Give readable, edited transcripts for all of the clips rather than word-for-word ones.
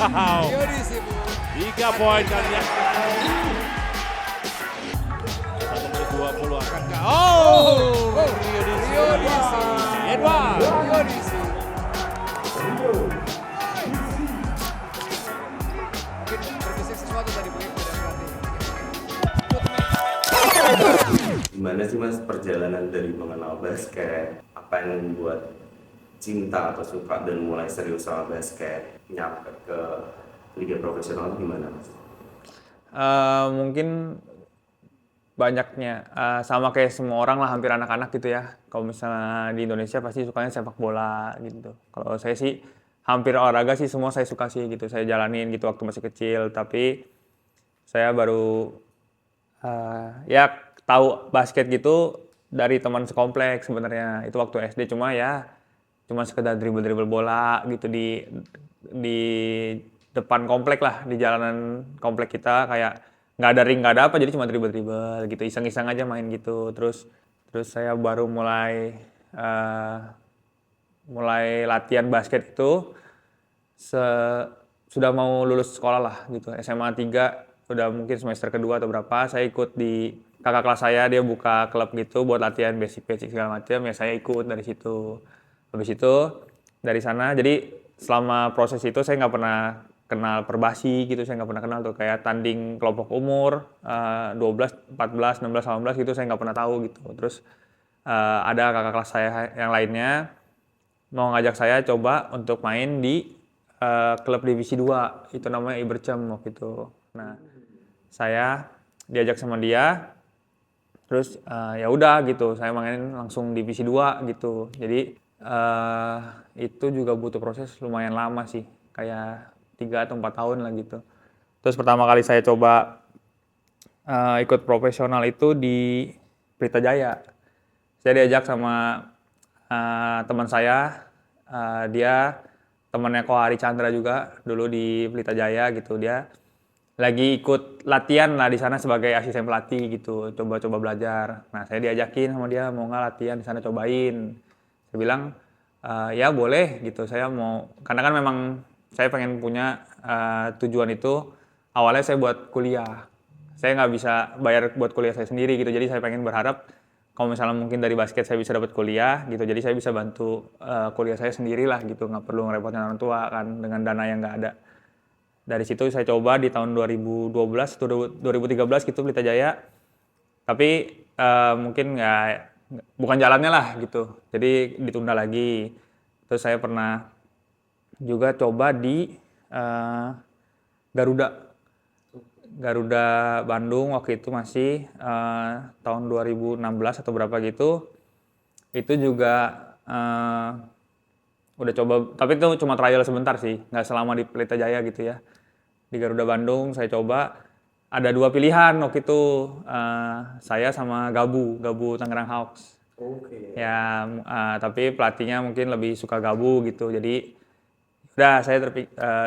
Wow, Rio di sini. 3 poin kalian. 1-20 akan Rio di sini. Edward. Rio di sini. Mungkin bergeser sesuatu tadi Bu dari pelatih. Gimana sih Mas perjalanan dari mengenal basket? Apa yang membuat cinta atau suka dan mulai serius sama basket nyampe ke liga profesional gimana Mas? Mungkin banyaknya sama kayak semua orang lah, hampir anak-anak gitu ya. Kalau misalnya di Indonesia pasti sukanya sepak bola gitu. Kalau saya sih hampir olahraga sih semua saya suka sih gitu. Saya jalanin gitu waktu masih kecil. Tapi saya baru ya tahu basket gitu dari teman sekompleks sebenarnya. Itu waktu SD cuma sekedar dribble bola gitu di depan komplek lah, di jalanan komplek kita, kayak nggak ada ring, nggak ada apa, jadi cuma dribble gitu, iseng-iseng aja main gitu. Terus saya baru mulai latihan basket itu sudah mau lulus sekolah lah gitu, SMA 3, udah mungkin semester kedua atau berapa, saya ikut di kakak kelas saya, dia buka klub gitu buat latihan basic segala macam, ya saya ikut dari situ. Habis itu dari sana, jadi selama proses itu saya nggak pernah kenal perbasi gitu, saya nggak pernah kenal tuh kayak tanding kelompok umur 12, 14, 16, 18 gitu, saya nggak pernah tahu gitu. Terus ada kakak kelas saya yang lainnya mau ngajak saya coba untuk main di klub divisi 2, itu namanya Ibercem waktu itu. Nah, saya diajak sama dia, terus ya udah gitu, saya main langsung divisi 2 gitu. Jadi itu juga butuh proses lumayan lama sih, kayak 3 atau 4 tahun lah gitu. Terus pertama kali saya coba ikut profesional itu di Pelita Jaya. Saya diajak sama teman saya, dia temannya Kohari Chandra juga dulu di Pelita Jaya gitu. Dia lagi ikut latihan lah di sana sebagai asisten pelatih gitu, coba-coba belajar. Nah, saya diajakin sama dia, mau nggak latihan di sana, cobain. Saya bilang ya boleh gitu, saya mau, karena kan memang saya pengen punya tujuan itu awalnya saya buat kuliah. Saya nggak bisa bayar buat kuliah saya sendiri gitu, jadi saya pengen berharap kalau misalnya mungkin dari basket saya bisa dapat kuliah gitu, jadi saya bisa bantu kuliah saya sendirilah gitu, nggak perlu ngerepotin orang tua kan dengan dana yang nggak ada. Dari situ saya coba di tahun 2012 atau 2013 gitu Pelita Jaya, tapi mungkin bukan jalannya lah gitu, jadi ditunda lagi. Terus saya pernah juga coba di Garuda Bandung, waktu itu masih tahun 2016 atau berapa gitu. Itu juga udah coba, tapi itu cuma trial sebentar sih, nggak selama di Pelita Jaya gitu ya. Di Garuda Bandung saya coba, ada 2 pilihan waktu itu, saya sama Gabu Tangerang Hawks. Oke. Ya, tapi pelatihnya mungkin lebih suka Gabu gitu, jadi udah saya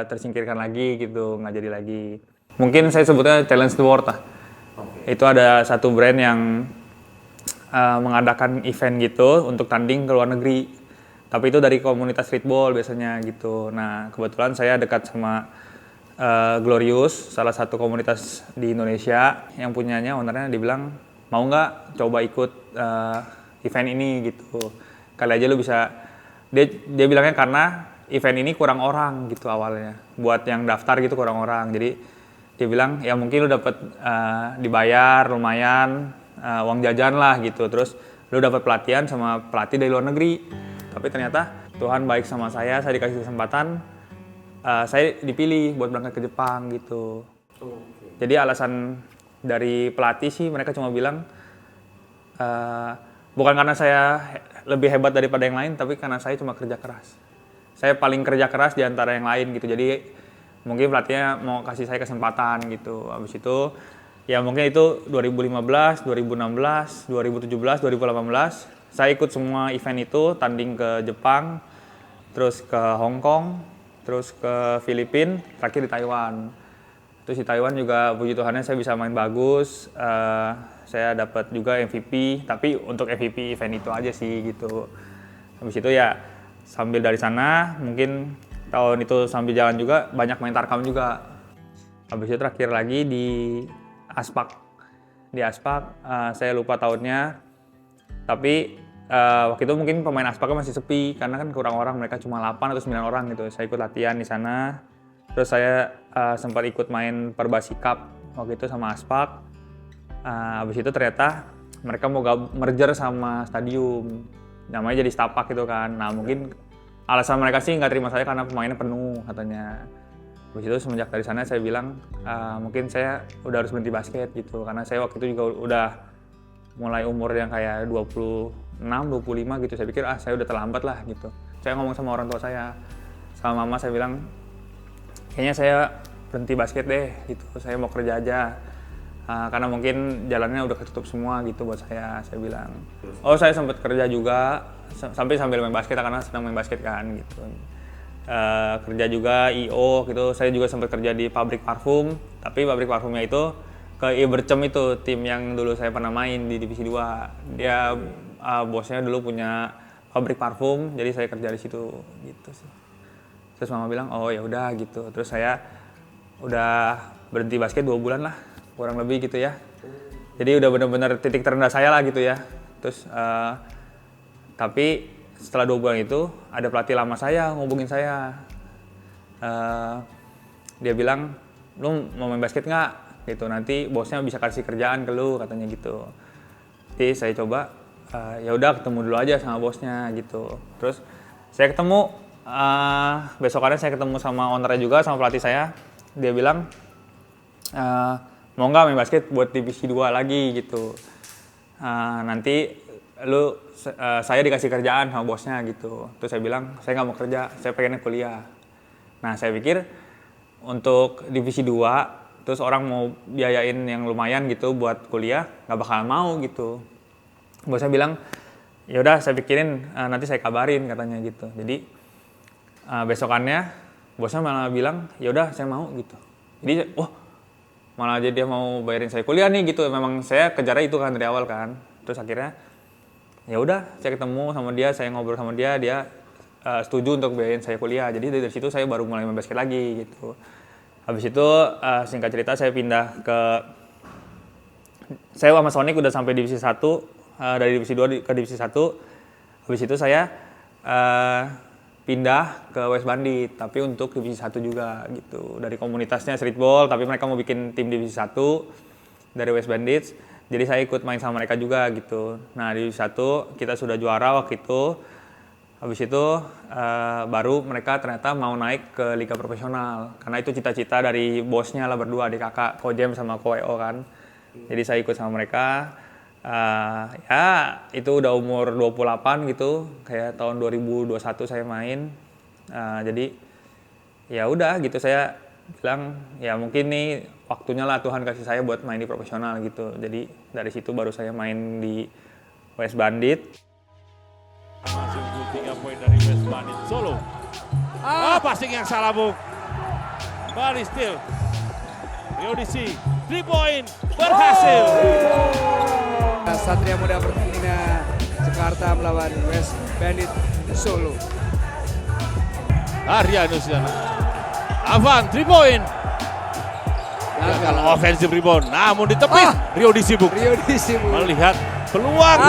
tersingkirkan lagi gitu, nggak jadi lagi. Mungkin saya sebutnya Challenge the World lah. Oke. Itu ada satu brand yang mengadakan event gitu untuk tanding ke luar negeri. Tapi itu dari komunitas streetball biasanya gitu. Nah, kebetulan saya dekat sama Glorious, salah satu komunitas di Indonesia yang punyanya, ownernya dibilang, mau nggak coba ikut event ini gitu. Kali aja lu bisa, dia bilangnya karena event ini kurang orang gitu awalnya. Buat yang daftar gitu kurang orang. Jadi dia bilang ya mungkin lu dapat dibayar lumayan, uang jajan lah gitu. Terus lu dapat pelatihan sama pelatih dari luar negeri. Tapi ternyata Tuhan baik sama saya dikasih kesempatan, saya dipilih buat berangkat ke Jepang gitu. Jadi alasan dari pelatih sih mereka cuma bilang bukan karena saya lebih hebat daripada yang lain, tapi karena saya cuma kerja keras. saya paling kerja keras di antara yang lain gitu. Jadi mungkin pelatihnya mau kasih saya kesempatan gitu. Habis itu ya mungkin itu 2015, 2016, 2017, 2018 saya ikut semua event itu, tanding ke Jepang, terus ke Hong Kong, terus ke Filipina, terakhir di Taiwan. Terus di Taiwan juga puji Tuhannya saya bisa main bagus, saya dapat juga MVP, tapi untuk MVP event itu aja sih gitu. Habis itu ya sambil dari sana mungkin tahun itu sambil jalan juga banyak main tarkam juga. Habis itu terakhir lagi di Aspak. Di Aspak saya lupa tahunnya. Tapi waktu itu mungkin pemain Aspaknya masih sepi karena kan kurang orang, mereka cuma 8 atau 9 orang gitu. Saya ikut latihan di sana. Terus saya sempat ikut main Perbasi Cup waktu itu sama Aspak. Habis itu ternyata mereka mau merger sama stadium. Namanya jadi Stapak gitu kan. Nah mungkin alasan mereka sih nggak terima saya karena pemainnya penuh katanya. Habis itu semenjak dari sana saya bilang mungkin saya udah harus berhenti basket gitu. Karena saya waktu itu juga udah mulai umur yang kayak 26, 25 gitu. Saya pikir saya udah terlambat lah gitu. Saya ngomong sama orang tua saya, sama mama saya bilang kayaknya saya berhenti basket deh gitu. Saya mau kerja aja. Karena mungkin jalannya udah ketutup semua gitu buat saya bilang. Oh saya sempat kerja juga, sampai sambil main basket karena sedang main basket kan gitu. Kerja juga IO gitu, saya juga sempat kerja di pabrik parfum, tapi pabrik parfumnya itu ke Ibercem itu, tim yang dulu saya pernah main di divisi 2. Dia bosnya dulu punya pabrik parfum, jadi saya kerja di situ gitu sih. Terus mama bilang, oh ya udah gitu. Terus saya udah berhenti basket 2 bulan lah, kurang lebih gitu ya. Jadi udah benar-benar titik terendah saya lah gitu ya. Terus tapi setelah 2 bulan itu ada pelatih lama saya ngubungin saya. Dia bilang, lu mau main basket nggak? Gitu, nanti bosnya bisa kasih kerjaan ke lu katanya gitu. Jadi saya coba, ya udah ketemu dulu aja sama bosnya gitu. Terus saya ketemu, besokannya saya ketemu sama ownernya juga, sama pelatih saya. Dia bilang, mau nggak main basket buat divisi 2 lagi gitu. Nanti saya dikasih kerjaan sama bosnya gitu. Terus saya bilang, saya nggak mau kerja, saya pengennya kuliah. Nah saya pikir untuk divisi 2, terus orang mau biayain yang lumayan gitu buat kuliah, nggak bakal mau gitu. Bosnya bilang, ya udah saya pikirin, nanti saya kabarin katanya gitu. Jadi besokannya bosnya malah bilang, ya udah saya mau gitu. Jadi malah aja dia mau bayarin saya kuliah nih gitu. Memang saya kejarnya itu kan dari awal kan. Terus akhirnya ya udah saya ketemu sama dia, saya ngobrol sama dia, dia setuju untuk bayarin saya kuliah. Jadi dari situ saya baru mulai main basket lagi gitu. Habis itu singkat cerita saya pindah saya sama Sonic udah sampai divisi 1, dari divisi 2 ke divisi 1. Habis itu saya pindah ke West Bandit, tapi untuk divisi 1 juga gitu. Dari komunitasnya streetball, tapi mereka mau bikin tim divisi 1 dari West Bandits. Jadi saya ikut main sama mereka juga gitu. Nah di divisi 1 kita sudah juara waktu itu. Habis itu baru mereka ternyata mau naik ke liga profesional. Karena itu cita-cita dari bosnya lah berdua, adik kakak, Ko Jem sama Ko Eo kan. Jadi saya ikut sama mereka. Ya itu udah umur 28 gitu, kayak tahun 2021 saya main. Jadi ya udah gitu, saya bilang ya mungkin nih waktunya lah Tuhan kasih saya buat main di profesional gitu. Jadi dari situ baru saya main di West Bandit. Masih unggul 3 poin dari West Bandit Solo. Passing yang salah, Bung. Bali still. Rio DC, 3 poin berhasil. Satria Muda Pertamina Jakarta melawan West Bandit Solo. Arya Nusiana. Avan, 3 poin. Gagal offensive rebound, namun ditepis. Rio DC, Bung. Rio DC Melihat peluang.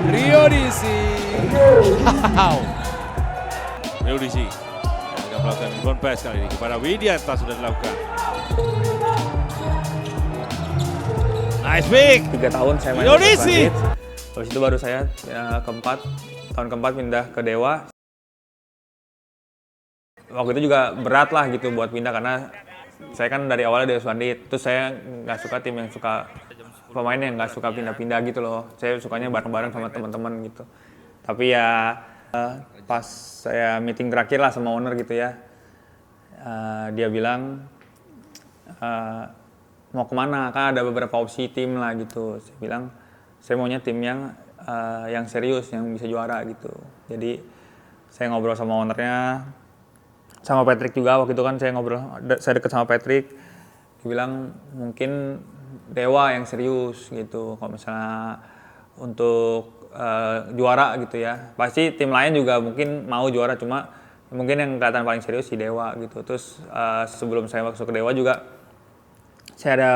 Rio DC. Rio DC akan melakukan rebound pass kali ini kepada Widianta, sudah dilakukan. Nice pick. 3 tahun saya main Rio di West DC. Bandit. Habis itu baru saya tahun keempat pindah ke Dewa. Waktu itu juga berat lah gitu buat pindah karena saya kan dari awalnya dari West Bandit. Terus saya nggak suka tim yang suka pemain yang nggak suka pindah-pindah gitu loh. Saya sukanya bareng-bareng sama teman-teman gitu. Tapi ya Pas saya meeting terakhir lah sama owner gitu ya, dia bilang mau kemana, kan ada beberapa opsi tim lah gitu. Saya bilang saya maunya tim yang serius, yang bisa juara gitu. Jadi saya ngobrol sama ownernya, sama Patrick juga waktu itu kan saya deket sama Patrick. Dia bilang mungkin Dewa yang serius gitu, kalau misalnya untuk juara gitu ya. Pasti tim lain juga mungkin mau juara, cuma mungkin yang kelihatan paling serius si Dewa gitu. Terus sebelum saya masuk ke Dewa juga saya ada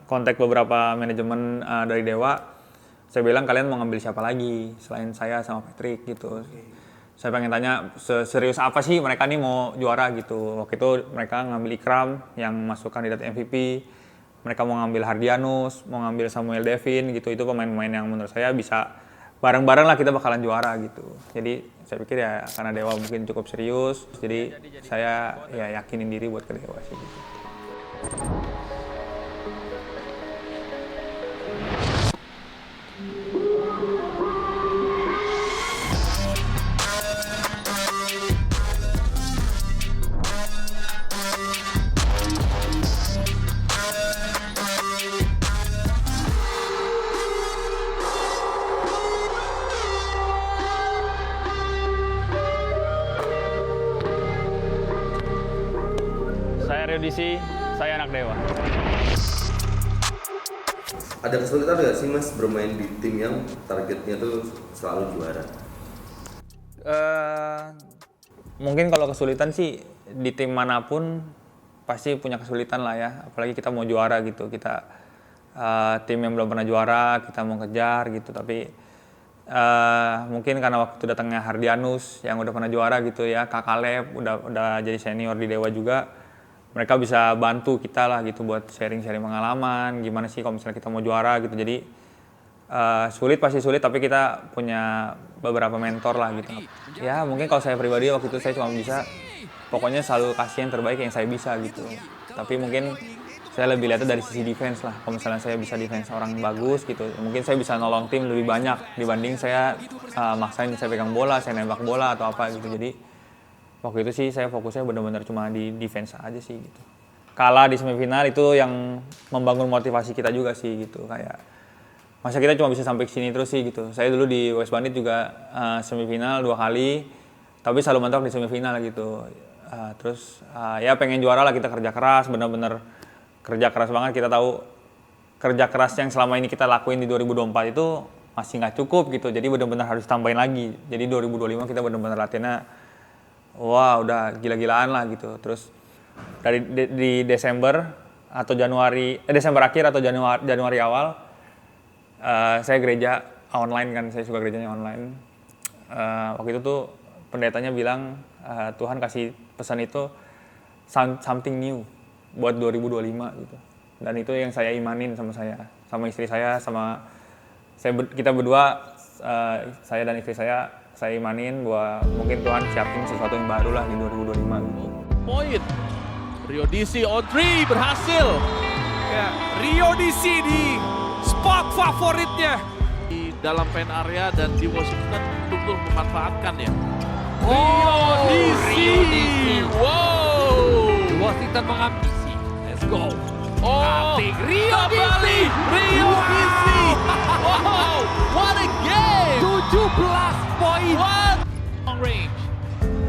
kontak beberapa manajemen dari Dewa. Saya bilang kalian mau ngambil siapa lagi selain saya sama Patrick gitu. Saya pengen tanya serius apa sih mereka nih mau juara gitu. Waktu itu mereka ngambil Ikram yang masuk kandidat MVP. Mereka mau ngambil Hardianus, mau ngambil Samuel Devin gitu. Itu pemain-pemain yang menurut saya bisa bareng-bareng lah kita bakalan juara gitu. Jadi saya pikir ya karena Dewa mungkin cukup serius. Jadi saya ya yakinin diri buat ke Dewa sih gitu. Saya Rio DC, saya anak Dewa. Ada kesulitan nggak sih Mas bermain di tim yang targetnya tuh selalu juara? Mungkin kalau kesulitan sih di tim manapun pasti punya kesulitan lah ya. Apalagi kita mau juara gitu, kita tim yang belum pernah juara, kita mau kejar gitu. Tapi mungkin karena waktu datangnya Hardianus yang udah pernah juara gitu ya, Kak Kaleb udah jadi senior di Dewa juga. Mereka bisa bantu kita lah gitu buat sharing-sharing pengalaman, gimana sih kalau misalnya kita mau juara gitu. Jadi pasti sulit, tapi kita punya beberapa mentor lah gitu. Ya mungkin kalau saya pribadi waktu itu saya cuma bisa, pokoknya selalu kasih yang terbaik yang saya bisa gitu. Tapi mungkin saya lebih lihatnya dari sisi defense lah. Kalau misalnya saya bisa defense orang bagus gitu, mungkin saya bisa nolong tim lebih banyak dibanding saya maksain saya pegang bola, saya nembak bola atau apa gitu. Jadi waktu itu sih saya fokusnya benar-benar cuma di defense aja sih gitu. Kalah di semifinal itu yang membangun motivasi kita juga sih gitu. Kayak masa kita cuma bisa sampai sini terus sih gitu. Saya dulu di West Bandit juga semifinal 2 kali, tapi selalu mentok di semifinal gitu. Terus ya pengen juara lah, kita kerja keras, benar-benar kerja keras banget. Kita tahu kerja keras yang selama ini kita lakuin di 2024 itu masih nggak cukup gitu. Jadi benar-benar harus tambahin lagi. Jadi 2025 kita benar-benar latihannya wah udah gila-gilaan lah gitu. Terus di Desember atau Desember akhir atau Januari awal saya gereja online kan, saya suka gerejanya online. Waktu itu tuh pendetanya bilang Tuhan kasih pesan itu something new buat 2025 gitu. Dan itu yang saya imanin sama istri saya, kita berdua, saya dan istri saya imanin bahwa mungkin Tuhan siapin sesuatu yang baru lah di 2025 gitu. Poin. Rio DC on 3 berhasil. Ya, Rio DC di spot favoritnya. Di dalam pen area dan di Washington betul memanfaatkan ya. Oh, Rio DC. Wow. Washington mengambisi. Let's go. Oh, Rio DC. Rio DC. Wow, what a game. 17 poin. What? Long range.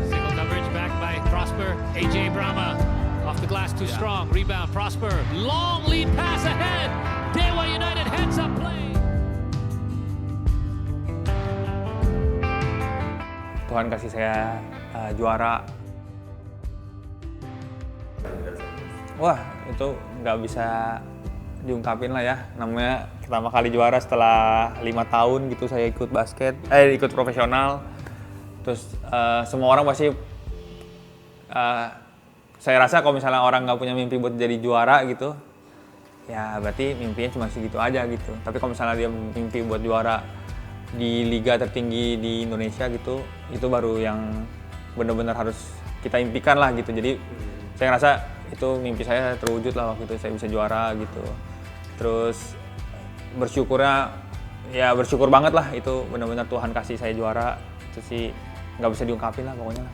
Single coverage back by Prosper. AJ Brahma off the glass too strong. Rebound Prosper. Long lead pass ahead. Dewa United heads up play. Tuhan kasih saya juara. Wah itu nggak bisa diungkapin lah ya. Namanya pertama kali juara setelah 5 tahun gitu saya ikut ikut profesional. Terus semua orang pasti saya rasa kalau misalnya orang nggak punya mimpi buat jadi juara gitu, ya berarti mimpinya cuma segitu aja gitu. Tapi kalau misalnya dia mimpi buat juara di liga tertinggi di Indonesia gitu, itu baru yang benar-benar harus kita impikan lah gitu. Jadi saya rasa itu mimpi saya terwujud lah waktu itu saya bisa juara gitu. Terus bersyukur banget lah, itu benar-benar Tuhan kasih saya juara. Itu sih nggak bisa diungkapin lah pokoknya.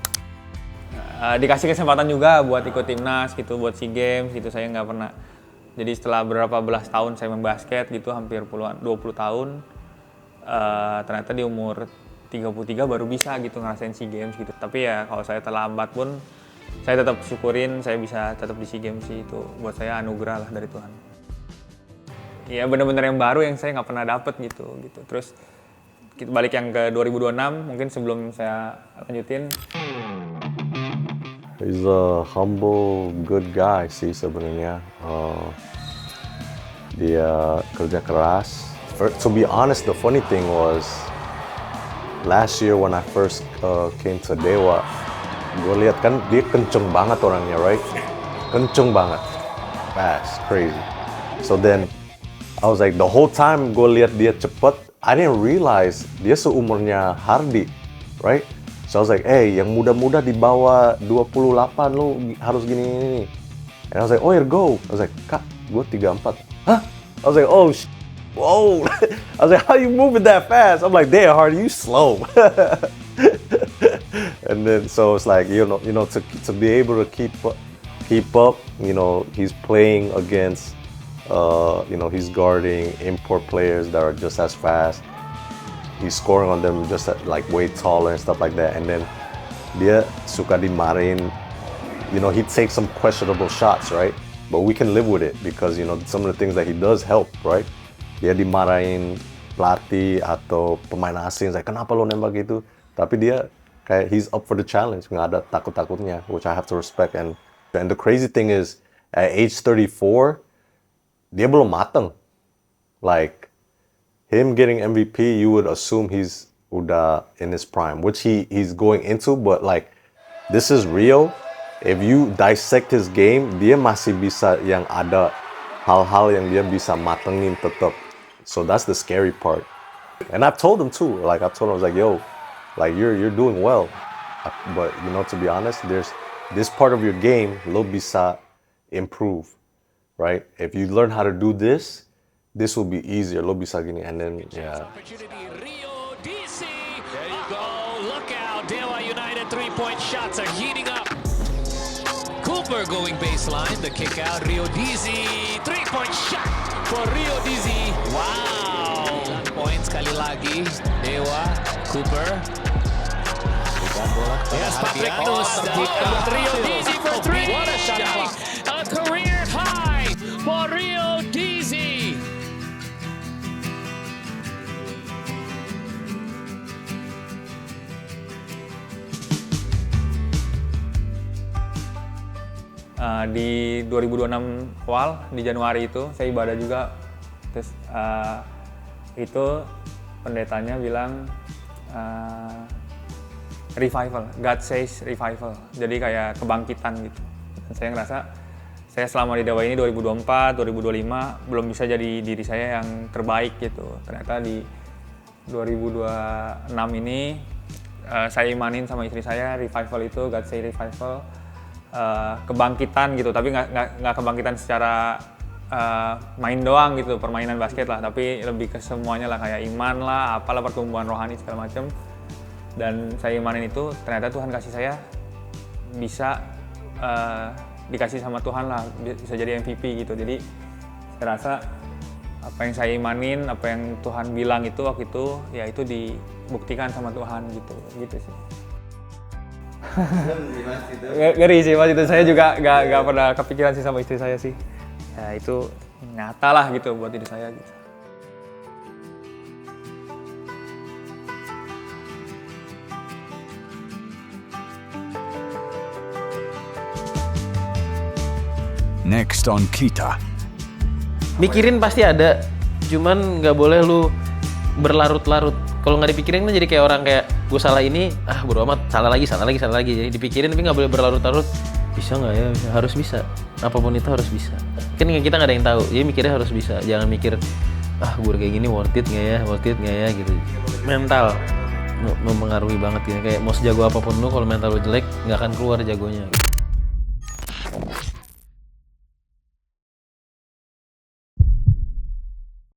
Dikasih kesempatan juga buat ikut timnas gitu, buat SEA Games gitu, saya nggak pernah. Jadi setelah berapa belas tahun saya main basket gitu, hampir 20 tahun, ternyata di umur 33 baru bisa gitu ngerasain SEA Games gitu. Tapi ya kalau saya terlambat pun, saya tetap syukurin saya bisa tetap di SEA Games sih, itu buat saya anugerah lah dari Tuhan. Ya benar-benar yang baru yang saya nggak pernah dapet gitu. Terus kita balik yang ke 2026, mungkin sebelum saya lanjutin. He's a humble, good guy sih sebenarnya. Dia kerja keras. To be honest, the funny thing was last year when I first came to Dewa, gue lihat kan dia kenceng banget orangnya, right? Kenceng banget, fast, crazy. So then I was like, the whole time gue lihat dia cepet, I didn't realize dia seumurnya Hardy, right? So I was like, yang muda-muda di bawah 28 lu harus gini. And I was like, oh here go. I was like, Kak, gue 34. Hah? I was like, oh whoa. I was like, how you moving that fast? I'm like, damn, Hardy, you slow. And then so it's like, you know, to be able to keep up, you know, he's playing against, he's guarding import players that are just as fast. He's scoring on them just like way taller and stuff like that. And then dia suka dimarahin. You know, he takes some questionable shots, right? But we can live with it because, you know, some of the things that he does help, right? Dia dimarahin pelatih atau pemain asing, like, kenapa lo nembak gitu? Tapi dia kayak he's up for the challenge, nggak ada takut-takutnya, which I have to respect. And the crazy thing is, at age 34, dia belum mateng. Like, him getting MVP, you would assume he's udah in his prime, which he's going into, but like, this is real. If you dissect his game, dia masih bisa yang ada hal-hal yang dia bisa matengin tetap. So that's the scary part. And I've told him too, like I was like, yo, like you're doing well. But you know, to be honest, there's this part of your game, lo bisa improve, right? If you learn how to do this will be easier. Lo bisa gini, and then yeah. Opportunity, Rio DC. There you go. Look out. Dewa United 3-point shots are heating up. Cooper going baseline. The kick out. Rio DC. 3-point shot for Rio DC. Wow. 9 points sekali lagi. Dewa. Cooper. Yes, Patrick Nus. Rio DC for 3. What a shot. A career high for Rio DC. Di 2026 awal, di Januari itu, saya ibadah juga. Terus itu pendetanya bilang revival, God says revival. Jadi kayak kebangkitan gitu. Dan saya ngerasa, saya selama di Dewa ini 2024, 2025 belum bisa jadi diri saya yang terbaik gitu. Ternyata di 2026 ini saya imanin sama istri saya, revival itu, God says revival. Kebangkitan gitu, tapi nggak kebangkitan secara main doang gitu, permainan basket lah, tapi lebih ke semuanya lah, kayak iman lah, apalah, pertumbuhan rohani segala macam. Dan saya imanin itu, ternyata Tuhan kasih saya bisa dikasih sama Tuhan lah, bisa jadi MVP gitu. Jadi saya rasa apa yang saya imanin, apa yang Tuhan bilang itu waktu itu, ya itu dibuktikan sama Tuhan gitu sih. Ngeri sih mas, itu saya juga nggak pernah kepikiran sih sama istri saya sih. Ya itu nyata lah gitu buat diri saya gitu. Next on Kita. Mikirin pasti ada, cuman nggak boleh lu berlarut-larut. Kalau nggak dipikirin kan jadi kayak orang kayak gue salah ini, bodo amat, salah lagi. Jadi dipikirin tapi nggak boleh berlarut-larut. Bisa nggak ya? Harus bisa. Apapun itu harus bisa. Kan kita nggak ada yang tahu. Jadi mikirnya harus bisa. Jangan mikir gue kayak gini worth it nggak ya gitu. Mental mempengaruhi banget ya. Kayak mau sejago apapun lu, kalau mental lu jelek nggak akan keluar jagonya.